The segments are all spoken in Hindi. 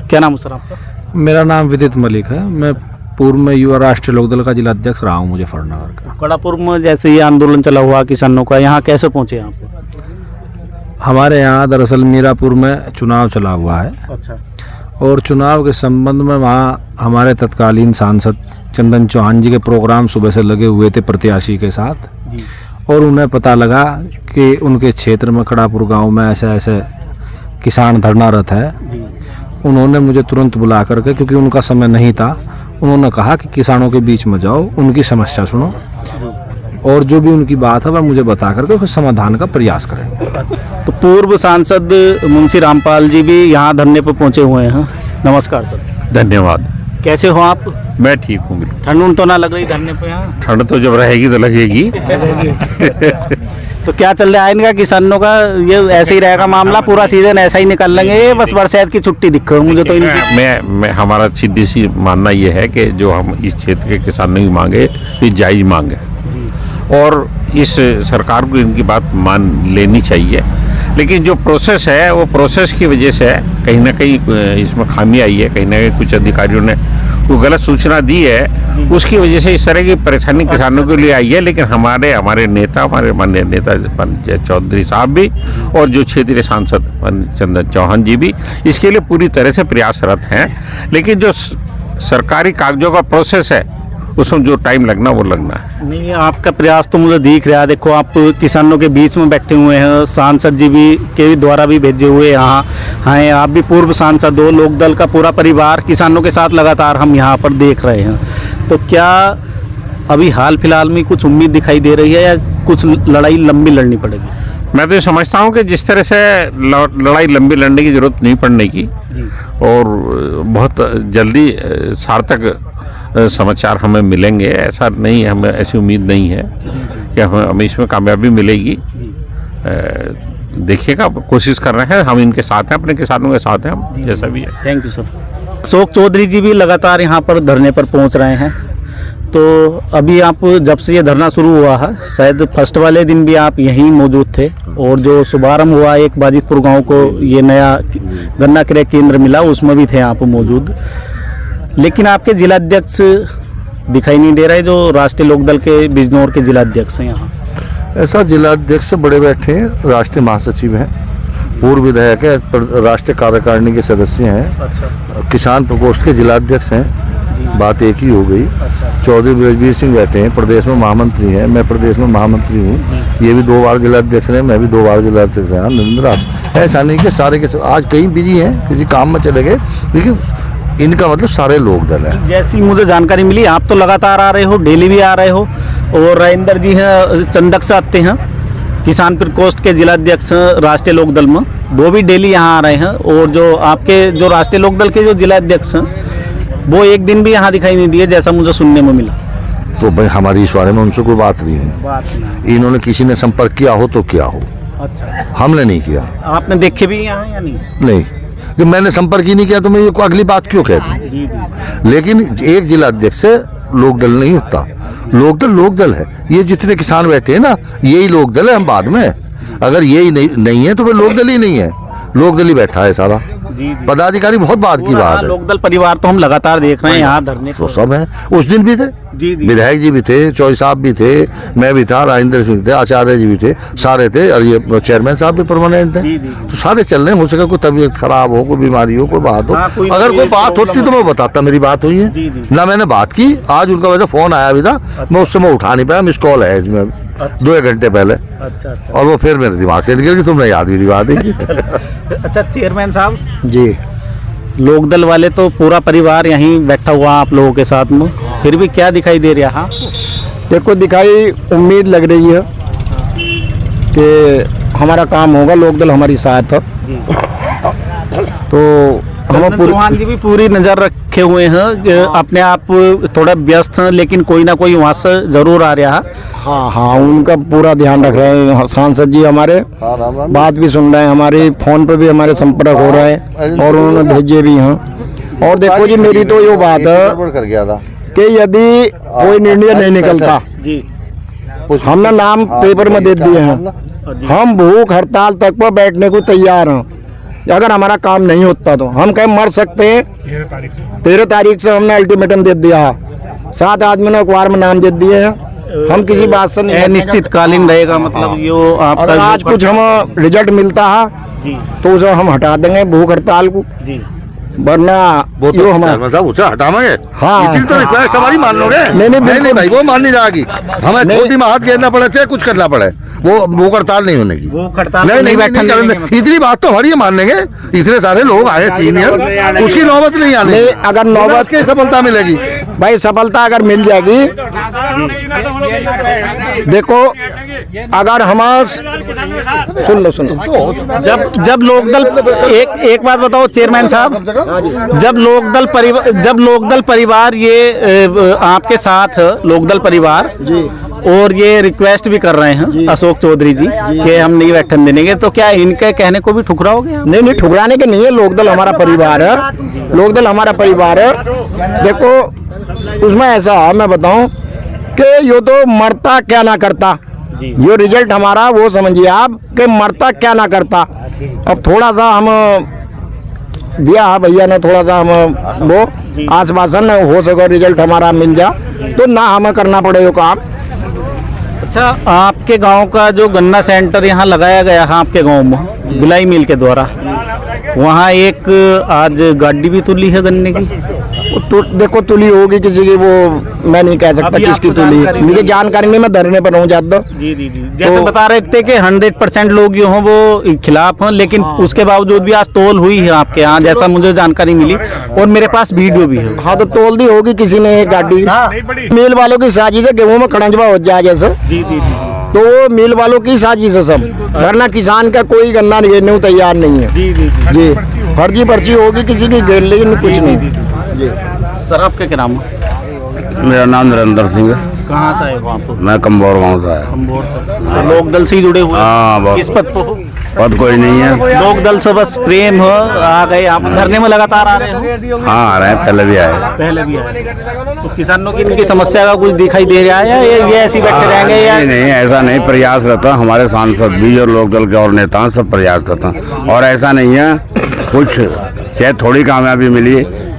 क्या नाम है सर आपका? मेरा नाम विदित मलिक है। मैं पूर्व में युवा राष्ट्रीय लोकदल का जिला अध्यक्ष रहा हूँ मुजफ्फरनगर का। कड़ापुर में जैसे ये आंदोलन चला हुआ किसानों का, यहाँ कैसे पहुँचे आप? हमारे यहाँ दरअसल मीरापुर में चुनाव चला हुआ है। अच्छा। और चुनाव के संबंध में वहाँ हमारे तत्कालीन सांसद चंदन चौहान जी के प्रोग्राम सुबह से लगे हुए थे प्रत्याशी के साथ। और उन्हें पता लगा कि उनके क्षेत्र में कड़ापुर गांव में ऐसे ऐसे किसान धरनारत है। उन्होंने मुझे तुरंत बुला करके, क्योंकि उनका समय नहीं था, उन्होंने कहा कि किसानों के बीच में जाओ, उनकी समस्या सुनो और जो भी उनकी बात है वह मुझे बता करके उस समाधान का प्रयास करें। तो पूर्व सांसद मुंशी रामपाल जी भी यहाँ धरने पर पहुँचे हुए हैं। नमस्कार सर। धन्यवाद। कैसे हो आप? मैं ठीक हूँ। बिल्कुल। ठंड तो ना लग रही धरने पे यहाँ? ठंड तो जब रहेगी तो लगेगी। तो क्या चल रहा है इनका किसानों का? ये ऐसे ही रहेगा मामला, पूरा सीजन ऐसा ही निकल लेंगे, बस बरसात की छुट्टी दिखो मुझे तो इनकी। मैं हमारा सीधी सी मानना ये है कि जो हम इस क्षेत्र के किसानों की मांगे ये जायज मांग है और इस सरकार को इनकी बात मान लेनी चाहिए। लेकिन जो प्रोसेस है वो प्रोसेस की वजह से कहीं ना कहीं इसमें खामी आई है। कहीं ना कहीं कुछ अधिकारियों ने वो गलत सूचना दी है, उसकी वजह से इस तरह की परेशानी किसानों के लिए आई है। लेकिन हमारे नेता, हमारे माननीय नेता पंकज चौधरी साहब भी और जो क्षेत्रीय सांसद चंदन चौहान जी भी इसके लिए पूरी तरह से प्रयासरत हैं। लेकिन जो सरकारी कागजों का प्रोसेस है उसमें जो टाइम लगना वो लगना है। नहीं, आपका प्रयास तो मुझे दिख रहा है। देखो आप किसानों के बीच में बैठे हुए हैं, सांसद जी भी के द्वारा भी भेजे हुए यहाँ हैं, आप भी पूर्व सांसद हो, लोकदल का पूरा परिवार किसानों के साथ लगातार हम यहाँ पर देख रहे हैं। तो क्या अभी हाल फिलहाल में कुछ उम्मीद दिखाई दे रही है या कुछ लड़ाई लंबी लड़नी पड़ेगी? मैं तो ये समझता हूँ कि जिस तरह से लड़ाई लंबी लड़ने की जरूरत नहीं पड़ने की और बहुत जल्दी सार्थक समाचार हमें मिलेंगे, ऐसा नहीं, हमें ऐसी उम्मीद नहीं है कि हमें इसमें कामयाबी मिलेगी। देखिएगा, कोशिश कर रहे हैं, हम इनके साथ हैं, अपने किसानों के साथ हैं, हम जैसा भी है। Thank you sir. Ashok Chaudhary ji भी लगातार यहाँ पर धरने पर पहुँच रहे हैं। तो अभी आप जब से ये धरना शुरू हुआ है, शायद फर्स्ट वाले दिन भी आप यहीं मौजूद थे और जो शुभारंभ हुआ एक बाजितपुर गांव को ये नया गन्ना क्रय केंद्र मिला उसमें भी थे आप मौजूद। लेकिन आपके जिलाध्यक्ष दिखाई नहीं दे रहे जो राष्ट्रीय लोकदल के बिजनौर के जिलाध्यक्ष हैं यहाँ। ऐसा जिलाध्यक्ष से बड़े बैठे हैं, राष्ट्रीय महासचिव हैं, पूर्व विधायक है, राष्ट्रीय कार्यकारिणी के सदस्य हैं। अच्छा। किसान प्रकोष्ठ के जिलाध्यक्ष हैं, बात एक ही हो गई। अच्छा। चौधरी ब्रजवीर सिंह बैठे हैं, प्रदेश में महामंत्री हैं, मैं प्रदेश में महामंत्री हूँ, ये भी 2 बार जिलाध्यक्ष रहे, मैं भी 2 बार जिलाध्यक्ष रहा। नरेंद्र, ऐसा नहीं कि सारे के आज कहीं बिजी हैं, किसी काम में चले गए, लेकिन इनका मतलब सारे लोक दल है। जैसी मुझे जानकारी मिली, आप तो लगातार आ रहे हो, डेली भी आ रहे हो, और राजेंद्र जी हैं चंदक से आते हैं, किसान प्रकोष्ठ के जिलाध्यक्ष राष्ट्रीय लोकदल में, वो भी डेली यहाँ आ रहे हैं। और जो आपके जो राष्ट्रीय लोकदल के जो जिलाध्यक्ष हैं वो एक दिन भी यहाँ दिखाई नहीं दिए, जैसा मुझे सुनने में मिला। तो भाई हमारी इस बारे में उनसे कोई बात नहीं है। इन्होंने किसी ने संपर्क किया हो तो क्या हो। अच्छा। हमने नहीं किया। आपने देखे भी यहाँ या नहीं? नहीं, जब मैंने संपर्क ही नहीं किया तो मैं ये अगली बात क्यों कहती। जी। लेकिन एक जिलाध्यक्ष से लोकदल नहीं होता, लोकदल है। ये जितने किसान बैठे हैं ना, यही लोकदल है। हम बाद में अगर यही नहीं है तो फिर लोकदल ही नहीं है, लोकदल ही बैठा है सारा। पदाधिकारी बहुत बात की बात है। लोकदल परिवार तो हम लगातार देख रहे हैं यहाँ धरने तो सब है। उस दिन भी थे, विधायक जी भी थे, चौधरी साहब भी थे, मैं भी था, राजेंद्र सिंह थे, आचार्य जी भी थे, सारे थे, और ये चेयरमैन साहब भी परमानेंट हैं। तो सारे चल रहे हैं। हो सके कोई तबीयत खराब हो, कोई बीमारी हो, कोई बात हो, अगर कोई बात होती तो मैं बताता मेरी बात हुई है ना, मैंने बात की। आज उनका वैसे फोन आया भी था, मैं उस समय उठा नहीं पाया, मिस कॉल है इसमें 2-1 घंटे पहले। अच्छा। और वो फिर मेरे दिमाग से निकल गई, तुमने याद भी दिवा दी। अच्छा, चेयरमैन साहब जी, लोकदल वाले तो पूरा परिवार यहीं बैठा हुआ आप लोगों के साथ में, फिर भी क्या दिखाई दे रहा है? देखो, दिखाई उम्मीद लग रही है कि हमारा काम होगा, लोकदल हमारी साथ है। तो हम चौहान जी भी पूरी नज़र रखे हुए हैं, अपने आप थोड़ा व्यस्त हैं, लेकिन कोई ना कोई वहाँ से जरूर आ रहा है। हाँ, उनका पूरा ध्यान रख रहे हैं। सांसद जी हमारे बात भी सुन रहे हैं, हमारे फ़ोन पे भी हमारे संपर्क हो रहा है और उन्होंने भेजे भी हैं। और देखो जी, मेरी तो ये बात है कि यदि कोई निर्णय नहीं निकलता, हमने नाम पेपर में दे दिए हैं, हम भूख हड़ताल तक पर बैठने को तैयार हैं। अगर हमारा काम नहीं होता तो हम कहीं मर सकते हैं। 13 तारीख से हमने अल्टीमेटम दे दिया, 7 आदमी ने अखबार में नाम दे दिए हैं, हम किसी बात से नहीं। अनिश्चितकालीन रहेगा मतलब यो आपका अगर आज जो कुछ हम रिजल्ट मिलता है जी तो उसे हम हटा देंगे भूख हड़ताल को, जी वरना वो तो यो हमारा मतलब उसे हटाएंगे। हाँ। इतनी तो रिक्वेस्ट हमारी मान लोगे? नहीं, बिल्कुल। भाई वो माननी जाएगी, हमें नहीं। छोटी में हाथ घेरना पड़े चाहे कुछ करना पड़े, वो भूख हड़ताल नहीं होने की। वो हड़ताल नहीं तो नहीं बैठने नहीं देंगे करेंगे। इतनी बात तो हमारी ये मान लेंगे, इतने सारे लोग आए सीनियर, उसकी नौबत नहीं आने। नहीं, अगर नौबत की सफलता मिलेगी, भाई सफलता अगर मिल जाएगी, देखो अगर हम सुन लो जब लोकदल एक बात बताओ चेयरमैन साहब, जब लोकदल परिवार ये आपके साथ लोकदल परिवार और ये रिक्वेस्ट भी कर रहे हैं अशोक चौधरी जी कि हम नहीं बैठन देंगे, तो क्या इनके कहने को भी ठुकराओगे? नहीं नहीं, ठुकराने के नहीं है, लोकदल हमारा परिवार है, लोकदल हमारा परिवार है। देखो उसमें ऐसा है, मैं बताऊं कि यो तो मरता क्या ना करता, यो रिजल्ट हमारा वो समझिए आप कि मरता क्या ना करता। अब थोड़ा सा हम दिया है भैया ने, थोड़ा सा हम वो आश्वासन हो सके रिजल्ट हमारा मिल जा तो ना हमें करना पड़े यो काम। अच्छा, आपके गांव का जो गन्ना सेंटर यहाँ लगाया गया है आपके गांव में बिलाई मिल के द्वारा, वहाँ एक आज गाड़ी भी तुली है गन्ने की। तो देखो तुली होगी किसी की, वो मैं नहीं कह सकता अभी किसकी आपको तुली, जानकारी मुझे जानकारी नहीं, मैं धरने पर हूँ ज्यादा। जी जी जी, जैसे बता रहे थे कि 100% लोग जो हों वो खिलाफ हैं, लेकिन उसके बावजूद भी आज तोल हुई है आपके यहाँ, जैसा मुझे जानकारी मिली और मेरे पास वीडियो भी है। हाँ तो तोल दी होगी किसी ने एक गाड़ी, मिल वालों की साजिश है, गेहूं में खड़ंजवा हो जाए जैसे, जी जी जी तो वो मिल वालों की साजिश है सब, वरना किसान का कोई गन्ना घेरने को तैयार नहीं है। जी जी जी फर्जी पर्ची होगी किसी की घेर, लेकिन कुछ नहीं। सर आपके क्या नाम है? मेरा नाम नरेंद्र सिंह है, कहाँ से आए हो आप? मैं कम्बोर गांव से आया। तो लोकदल से ही जुड़े हुए? हाँ, बहुत। किस पद पर हो? पद कोई नहीं है, लोकदल से बस प्रेम हो, आ गए आप धरने में लगातार आ रहे हो? हाँ आ रहे हैं, पहले भी आए। पहले भी आए। तो किसानों की इनकी समस्या का कुछ दिखाई दे रहा है या ये ऐसे ही बैठे रहेंगे या? नहीं नहीं, ऐसा नहीं, प्रयास रहता हमारे सांसद भी और लोकदल के और नेता सब प्रयास करता, और ऐसा नहीं है कुछ चाहे थोड़ी कामयाबी मिली,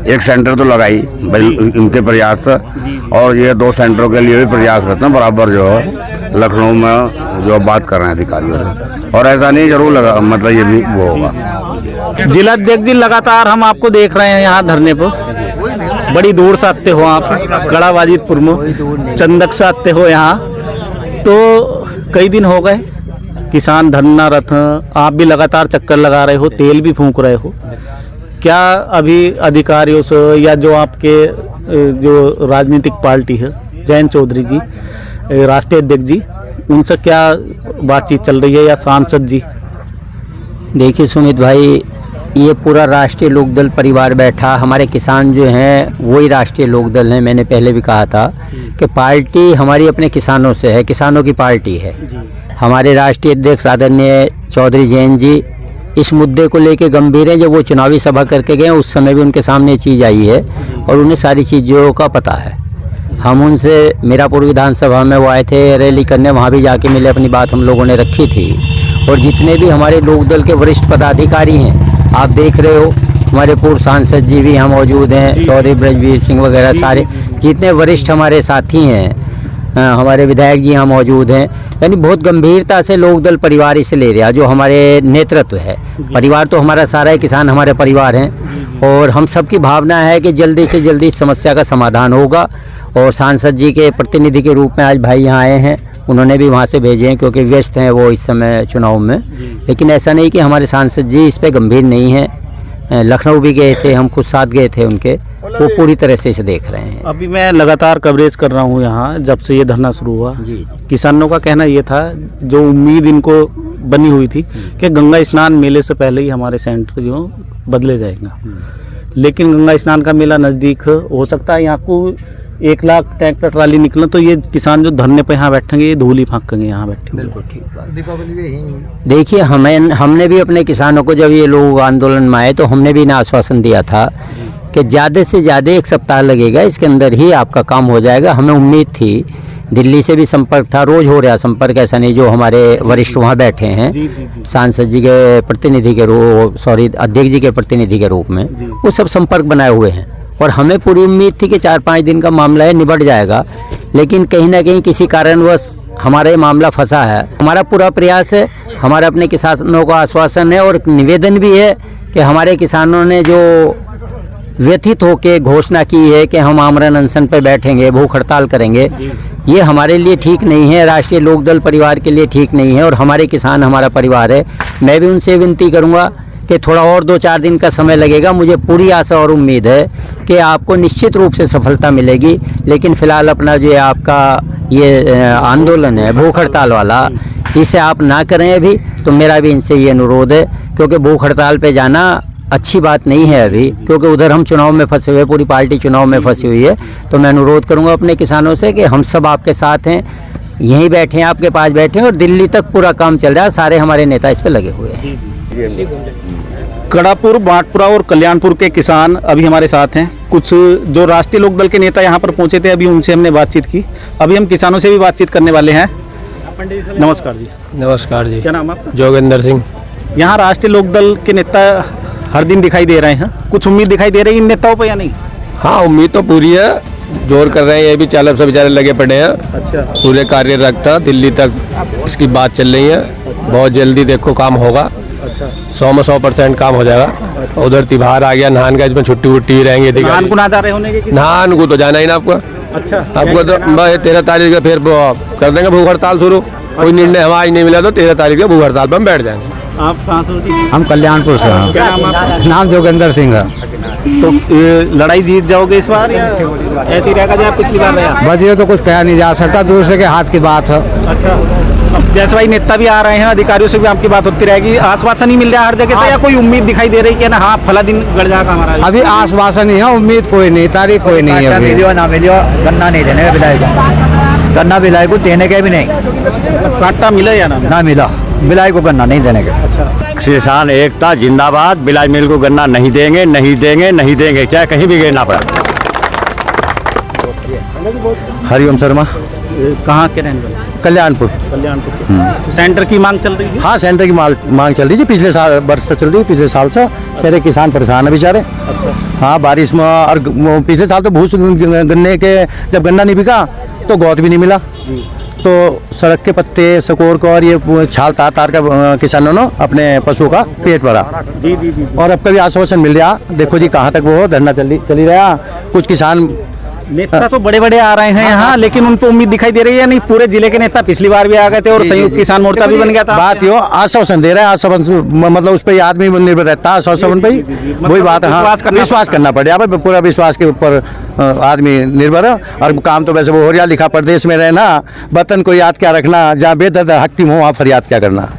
एक सेंटर तो लगाई भाई इनके प्रयास से, और ये 2 सेंटरों के लिए भी प्रयास करते हैं बराबर, जो है लखनऊ में जो बात कर रहे हैं अधिकारियों से, और ऐसा नहीं जरूर लगा मतलब ये भी वो होगा। जिला अध्यक्ष जी लगातार हम आपको देख रहे हैं यहाँ धरने पर, बड़ी दूर से आते हो आप, कड़ा वाजिदपुर में चंदक से आते हो यहाँ, तो कई दिन हो गए किसान धरना रत हैं, आप भी लगातार चक्कर लगा रहे हो, तेल भी फूंक रहे हो, क्या अभी अधिकारियों से या जो आपके जो राजनीतिक पार्टी है जयंत चौधरी जी राष्ट्रीय अध्यक्ष जी, उनसे क्या बातचीत चल रही है या सांसद जी? देखिए सुमित भाई, ये पूरा राष्ट्रीय लोकदल परिवार बैठा, हमारे किसान जो हैं वही राष्ट्रीय लोकदल हैं। मैंने पहले भी कहा था कि पार्टी हमारी अपने किसानों से है, किसानों की पार्टी है। हमारे राष्ट्रीय अध्यक्ष आदरणीय चौधरी जयंत जी इस मुद्दे को लेके गंभीर हैं। जब वो चुनावी सभा करके गए उस समय भी उनके सामने चीज़ आई है और उन्हें सारी चीज़ों का पता है। हम उनसे मीरापुर विधानसभा में वो आए थे रैली करने, वहाँ भी जाके मिले, अपनी बात हम लोगों ने रखी थी। और जितने भी हमारे लोकदल के वरिष्ठ पदाधिकारी हैं, आप देख रहे हो, हमारे पूर्व सांसद जी भी यहाँ मौजूद हैं, चौधरी ब्रजवीर सिंह वगैरह, सारे जितने वरिष्ठ हमारे साथी हैं, हमारे विधायक जी यहाँ मौजूद हैं। यानी बहुत गंभीरता से लोकदल परिवार इसे ले रहा, जो हमारे नेतृत्व है। परिवार तो हमारा सारा ही किसान हमारे परिवार हैं, और हम सबकी भावना है कि जल्दी से जल्दी इस समस्या का समाधान होगा। और सांसद जी के प्रतिनिधि के रूप में आज भाई यहाँ आए हैं, उन्होंने भी वहाँ से भेजे हैं क्योंकि व्यस्त हैं वो इस समय चुनाव में। लेकिन ऐसा नहीं कि हमारे सांसद जी इस पर गंभीर नहीं हैं। लखनऊ भी गए थे, हम खुद साथ गए थे उनके, वो पूरी तरह से इसे देख रहे हैं। अभी मैं लगातार कवरेज कर रहा हूँ यहाँ, जब से ये धरना शुरू हुआ। जी। किसानों का कहना ये था, जो उम्मीद इनको बनी हुई थी कि गंगा स्नान मेले से पहले ही हमारे सेंटर जो बदले जाएगा, लेकिन गंगा स्नान का मेला नज़दीक हो सकता है, यहाँ को 1 लाख ट्रैक्टर ट्राली निकले तो ये किसान जो धरने पर यहाँ बैठेंगे ये धूल ही फाँकेंगे यहाँ बैठे। बिल्कुल ठीक बात। देखिए हमने भी अपने किसानों को, जब ये लोग आंदोलन में आए तो हमने भी इन्हें आश्वासन दिया था कि ज़्यादा से ज़्यादा 1 सप्ताह लगेगा, इसके अंदर ही आपका काम हो जाएगा। हमें उम्मीद थी दिल्ली से भी संपर्क था, रोज हो रहा संपर्क, ऐसा नहीं। जो हमारे वरिष्ठ वहाँ बैठे हैं सांसद जी के प्रतिनिधि के रूप, सॉरी अध्यक्ष जी के प्रतिनिधि के रूप में, वो सब संपर्क बनाए हुए हैं। और हमें पूरी उम्मीद थी कि 4-5 दिन का मामला है, निबट जाएगा, लेकिन कहीं ना कहीं किसी कारणवश हमारा ये मामला फंसा है। हमारा पूरा प्रयास है, हमारा अपने किसानों को आश्वासन है और निवेदन भी है कि हमारे किसानों ने जो व्यथित होकर घोषणा की है कि हम आमरण अनशन पर बैठेंगे, भूख हड़ताल करेंगे, ये हमारे लिए ठीक नहीं है, राष्ट्रीय लोकदल परिवार के लिए ठीक नहीं है। और हमारे किसान हमारा परिवार है। मैं भी उनसे विनती करूँगा कि थोड़ा और 2-4 दिन का समय लगेगा। मुझे पूरी आशा और उम्मीद है कि आपको निश्चित रूप से सफलता मिलेगी। लेकिन फ़िलहाल अपना जो आपका ये आंदोलन है भूख हड़ताल वाला, इसे आप ना करें अभी। तो मेरा भी इनसे ये अनुरोध है, क्योंकि भूख हड़ताल पे जाना अच्छी बात नहीं है अभी, क्योंकि उधर हम चुनाव में फंसे हुए, पूरी पार्टी चुनाव में फंसी हुई है। तो मैं अनुरोध करूँगा अपने किसानों से कि हम सब आपके साथ हैं, यहीं बैठे हैं, आपके पास बैठे हैं और दिल्ली तक पूरा काम चल रहा है। सारे हमारे नेता इस पर लगे हुए हैं। कड़ापुर, बाटपुरा और कल्याणपुर के किसान अभी हमारे साथ हैं। कुछ जो राष्ट्रीय लोकदल के नेता यहाँ पर पहुँचे थे, अभी उनसे हमने बातचीत की। अभी हम किसानों से भी बातचीत करने वाले हैं। नमस्कार जी। नमस्कार जी। क्या नाम है आपका? जोगेंद्र सिंह। यहाँ राष्ट्रीय लोकदल के नेता हर दिन दिखाई दे रहे हैं, कुछ उम्मीद दिखाई दे रही है इन नेताओं पर या नहीं? हाँ, उम्मीद तो पूरी है, जोर कर रहे हैं, ये भी चालक सब बेचारे लगे पड़े हैं। अच्छा। पूरे कार्यरत था, दिल्ली तक इसकी बात चल रही है। बहुत जल्दी देखो काम होगा। 100 में 100% काम हो जाएगा। उधर तिहार आ गया, नहान का, इसमें छुट्टी वुट्टी रहेंगे। नहान को ना जा रहे होने के किसान? नहान को तो जाना ही ना आपको। अच्छा। आपको तो 13 तारीख का फिर कर देंगे भूख हड़ताल शुरू। कोई निर्णय हमें आज नहीं मिला तो 13 तारीख को भूख हड़ताल पर हम बैठ जाएंगे। आप कहाँ से? हम कल्याणपुर से हैं। क्या नाम आपका? नाम जोगेंद्र सिंह है। तो लड़ाई जीत जाओगे इस बार या ऐसे ही रहेगा जैसे पिछली बार रहा? बस ये तो कुछ कहा नहीं जा सकता, दूसरे के हाथ की बात है। अच्छा। अब जैसे भाई नेता भी आ रहे हैं, अधिकारियों से भी आपकी बात होती रहेगी, आश्वासन नहीं मिल रहा हर जगह से, या कोई उम्मीद दिखाई दे रही है ना हाँ फला दिन गड़ जाएगा हमारा? अभी आश्वासन ही है, उम्मीद कोई नहीं, तारीख कोई नहीं है। मिलियो ना मिलियो, गन्ना नहीं देने का बिलाई को, गन्ना बिलाई को देने के भी नहीं। कांटा मिला या ना मिला, बिलाई को गन्ना नहीं देने का। किसान एकता जिंदाबाद। बिलाई मिल को गन्ना नहीं देंगे, नहीं देंगे, नहीं देंगे, चाहे कहीं भी गिरना पड़ा। हरिओम शर्मा। कहाँ के रहने वाले? कल्याणपुर। कल्याणपुर। सेंटर की मांग चल रही है? हाँ, सेंटर की मांग चल रही है, पिछले साल वर्ष से चल रही है, पिछले साल से सारे किसान परेशान है बेचारे। हाँ, बारिश में, और पिछले साल तो भूस गन्ने के, जब गन्ना नहीं बिका तो गौत भी नहीं मिला, तो सड़क के पत्ते सकोर को और ये छाल तार तार का किसानों ने अपने पशुओं का पेट भरा। जी जी जी। और अब कभी आश्वासन मिल रहा, देखो जी कहाँ तक वो धरना चली रहा। कुछ किसान नेता तो बड़े बड़े आ रहे हैं यहाँ, लेकिन उनको उम्मीद दिखाई दे रही है नहीं? पूरे जिले के नेता पिछली बार भी आ गए थे और संयुक्त किसान मोर्चा भी बन गया था। बात यो आश्वासन दे रहा है, आश्वासन मतलब उस पर आदमी निर्भर रहता है, आश्वासन पे वही बात है। हाँ, विश्वास करना पड़ेगा, पूरा विश्वास के ऊपर आदमी निर्भर है। और काम तो वैसे वो हो रहा, लिखा प्रदेश में रहना, वतन को याद क्या रखना, जहाँ बेदर्द हकीम हो वहाँ फरियाद क्या करना।